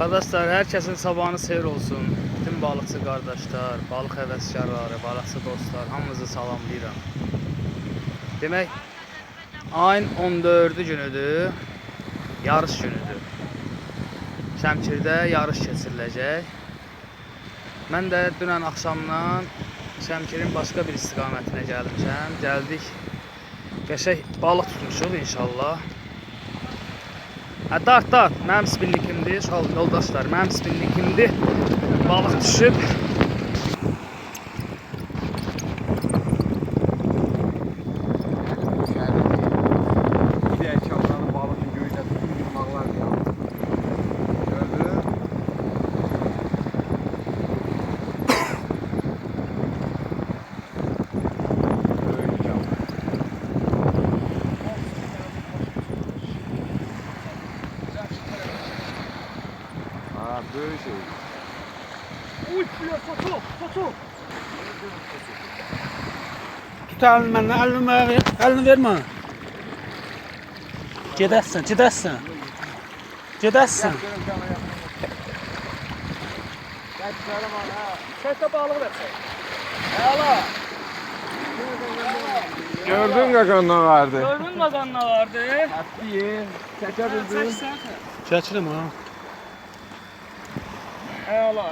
Arkadaşlar, herkesin sabahınız xeyir olsun. Bütün balıqçı qardaşlar, balıq həvəskarları, balıqçı dostlar, hamınızı salamlayıram. Demək, ayın 14-cü günüdür, yarış günüdür. Şəmkirdə yarış keçiriləcək. Mən də dünən axşamdan Şəmkirin başqa bir istiqamətinə gəlmişəm. Gəldik, qəşəng balıq tutmuşuq inşallah. Dart, mənim spinnikimdir, yoldaşlar, mənim spinnikimdir. Balıq düşüb. Böyle şey. Uy, foto. Tut elini benden, elini verme. Gedəsən. Çəkə balığı versək. Hala. Gördün qaqandan vardı. Gördün mü qanına vardı? Həptiyi. Çəkə bildin. Çəkirəm ha. Hala.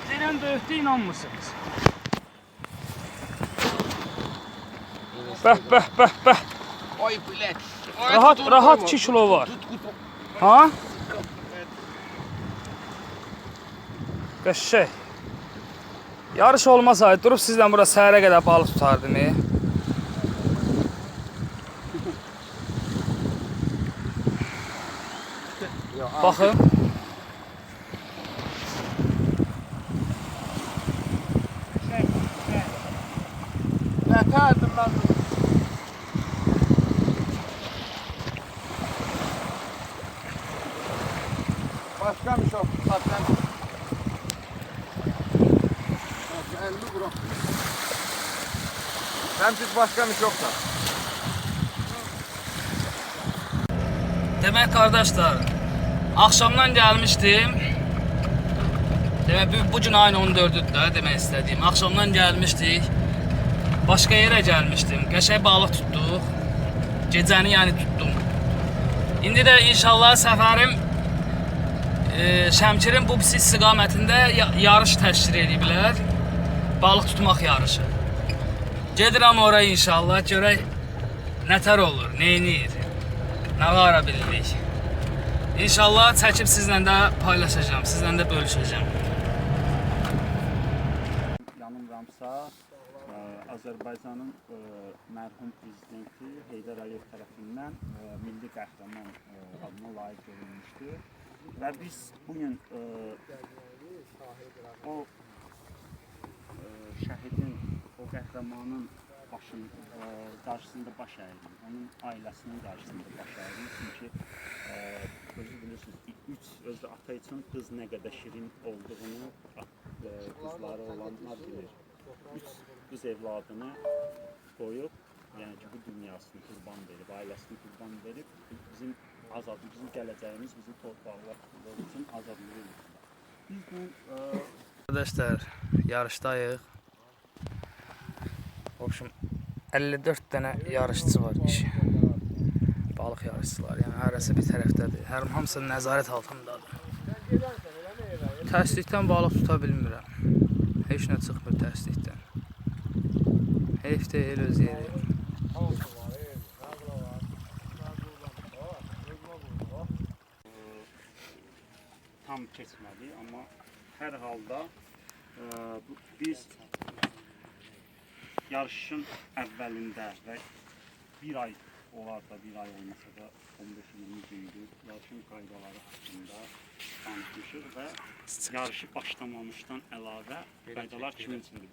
Deyirəm böyükdə inanmırsınız. Bəh. Oy bilet. Rahat 2 kilo var. Ha? Qəşəng. Yarış olmasaydı durub sizdən bura səhərə qədər balıq tutardım. Baxın. Nətərdim mən? Başka bir şey yok. Zaten. Elini bırak. Hem siz başka bir şey yok da. Demək qardaşlar, axşamdan gəlmişdim. Demək bu gün ayın 14-düdür də demək istədiyim. Axşamdan gəlmişdik. Başqa yerə gəlmişdim. Qəşəng balıq tutduq. Gecəni yəni tutdum. İndi də inşallah səfərim Şəmkirin bu istiqamətində yarış təşkil ediblər. Balıq tutmaq yarışı. Gedirəm oraya inşallah, görək nətər olur, neynir, nə qara bilirik. İnşallah çəkib sizlə də paylaşacağım, sizlə də bölüşəcəm. Yanılmıramsa, Azərbaycanın mərhum prezidenti Heydər Əliyev tərəfindən milli qəhrəman adına layiq görülmüşdür. Və biz bugün o şəhidin, o qəhrəmanın qarşısında baş əydik, onun ailəsinin qarşısında baş əydik. Çünki özü bilirsiniz, özü ata üçün qız nə qədər şirin olduğunu qızları olanlar bilir. 3 qız evladını qoyub, yəni ki, bu dünyasını qurban verib, ailəsini qurban verib, bizim gələcəyimiz, bizim torpaqlar üçün azadlığı uğrunda. Biz bu... Arkadaşlar, yarışdayıq. Obşum, 54 dənə yarışçı var kişi. Balıq yarışçılar, yəni hərəsi bir tərəfdədir. Hamısı nəzarət altındadır. Tərslikdən balıq tuta bilmirəm. Heç nə çıxmır tərslikdən. Heyf deyil öz yeri. Tam keçmədi, amma hər halda biz yarışın əvvəlində və bir ay olar da, bir ay olmasa da 15-20 gündür yarışın qaydaları haqqında danışmışıq və yarışı başlamamışdan əlavə qaydalar kimin üçündür?